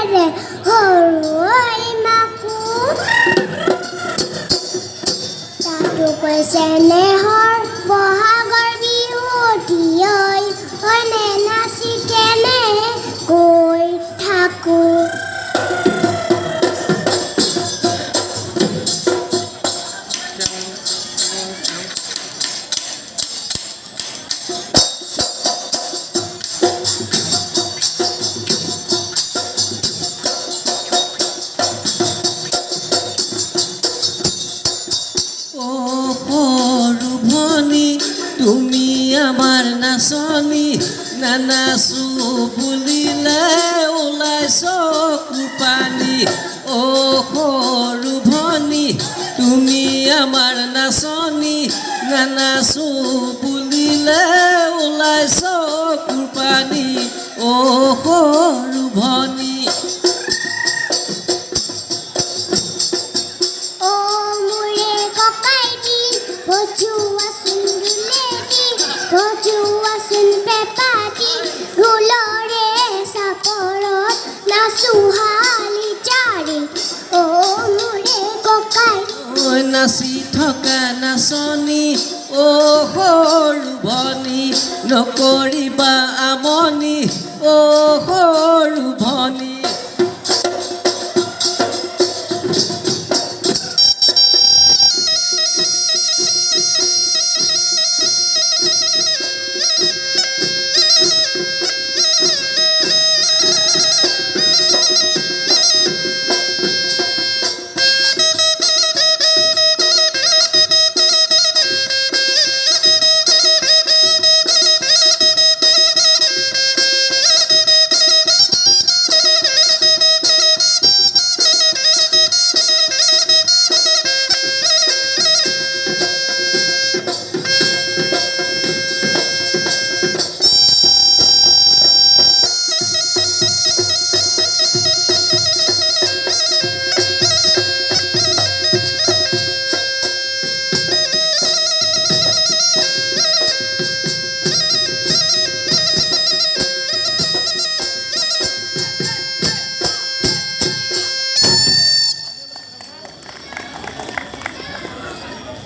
रे हरुवाई माकू तातो কৈছে নেহৰ বহাগৰ বিহুটি ঐ অনে নাচি কেনে গৈ থাকো তুমি আমাৰ নাচনি নানাচো বুলিলে ওলাইছ কুপানী অ সৰু ভনী তুমি আমাৰ নাচনি নানাচো বুলিলে ওলাইছ কুপানী অ সৰু ভনী Kojuasun pepati gulore saporot nasuhali jari o mure kokai oi nasi থকা নাচনি অ সৰু ভনী নকৰিবা আমনি অ সৰু ভনী